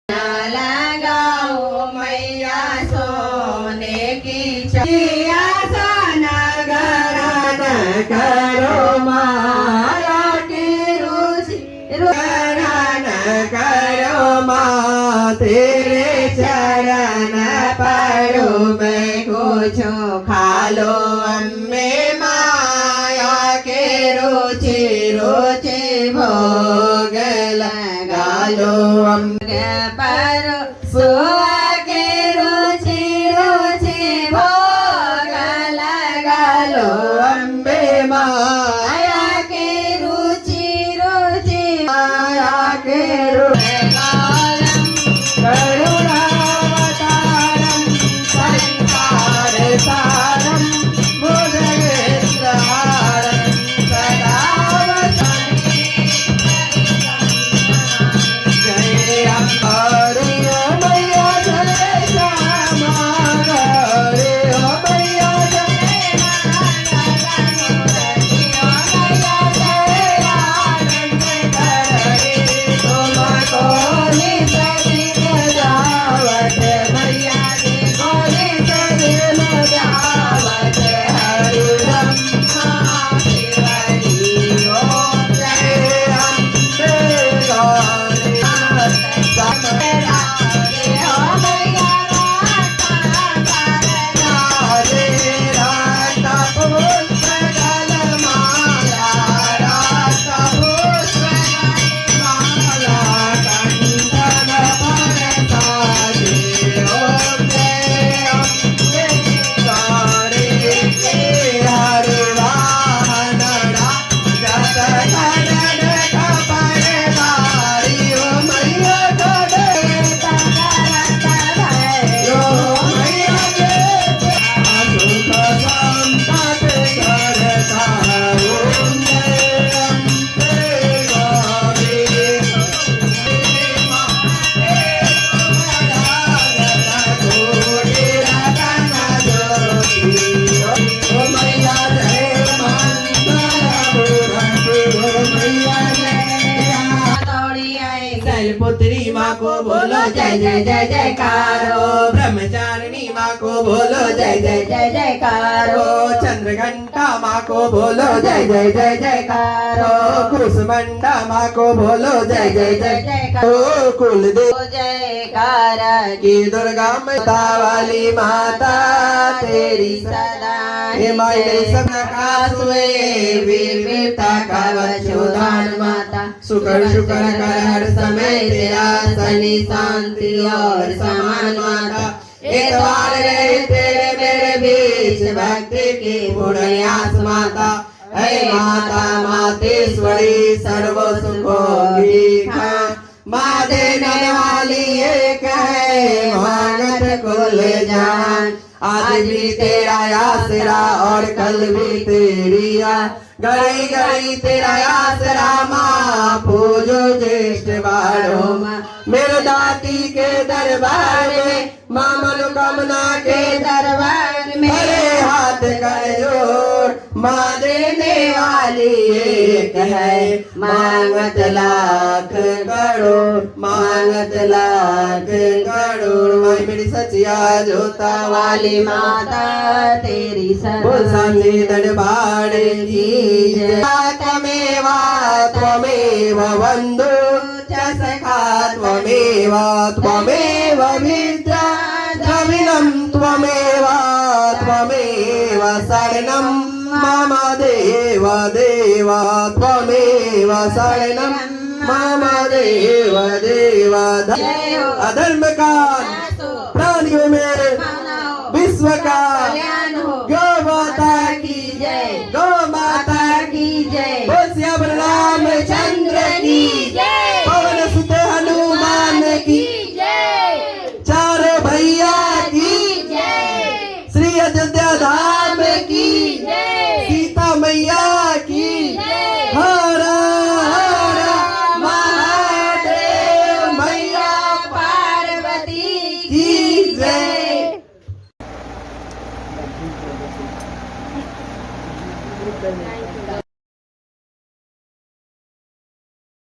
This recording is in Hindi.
लगाओ मैया सोने की चिड़िया नगरन करो माया की रुचि रुचि करो माँ तेरे चरण पड़ो मैं कुछ खा लो अम्बे माया के रुचि रुचि भोग लगा लो अम्बे पर सुहागे रुचि रुचि भोग लगा लो अम्बे माया के रुचि रुचि माया के रुचि करुणावतारम संसार सारम बुधगेन्द्रहारम सदा वसन्ति जय अम्बा रे ओ मैया जय श्यामा रे ओ मैया जय पुत्री माँ को बोलो जय जय जय जयकारो ब्रह्मचारिणी माँ को बोलो जय जय जय जयकारो चंद्रघंटा माँ को बोलो जय जय जय जयकारो कुसमंडा माँ को बोलो जय जय जय जयकारो कुलदेव जयकारा की दुर्गा माता वाली माता तेरी सदा हे माई सबका सुए वीर वीरता का वचोदान माता शुक्र शुक्र कर हर समय तेरा सनी शांति और समान माता इतवार रहे तेरे मेरे बीच भक्ति की पुण्यास माता हे माता मातेश्वरी सर्व सुखों की माँ देने वाली एक है मांगत कुल जान आज भी तेरा आसरा और कल भी तेरी गई गई तेरा आसरा माँ पूजो ज्येष्ठ बारो माँ मेरे दाती के दरबार में माँ मनोकामना के दरबार में मेरे हाथ कर जोड़ माँ देने वाली एक है मांगत लाख करोड़ मांगत लाख करोड़ माँ मेरी सचिया जोता वाली माता तेरी सांझे दरबार की त्वमेव त्वमेव बन्धु च सखा त्वमेव त्वमेव मित्र द्रविणं त्वमेव त्वमेव शरणं मम देव देव त्वमेव शरणं मम देव देव अधर्म का प्राणियों में विश्व का गौ माता की जय गौ माता की जय बोसिया रामचंद्र की जय पवन सुत हनुमान की जय चारों भैया की जय श्री अयोध्या धाम की जय सीता मैया की जय हर हर महादेव मैया पार्वती की जय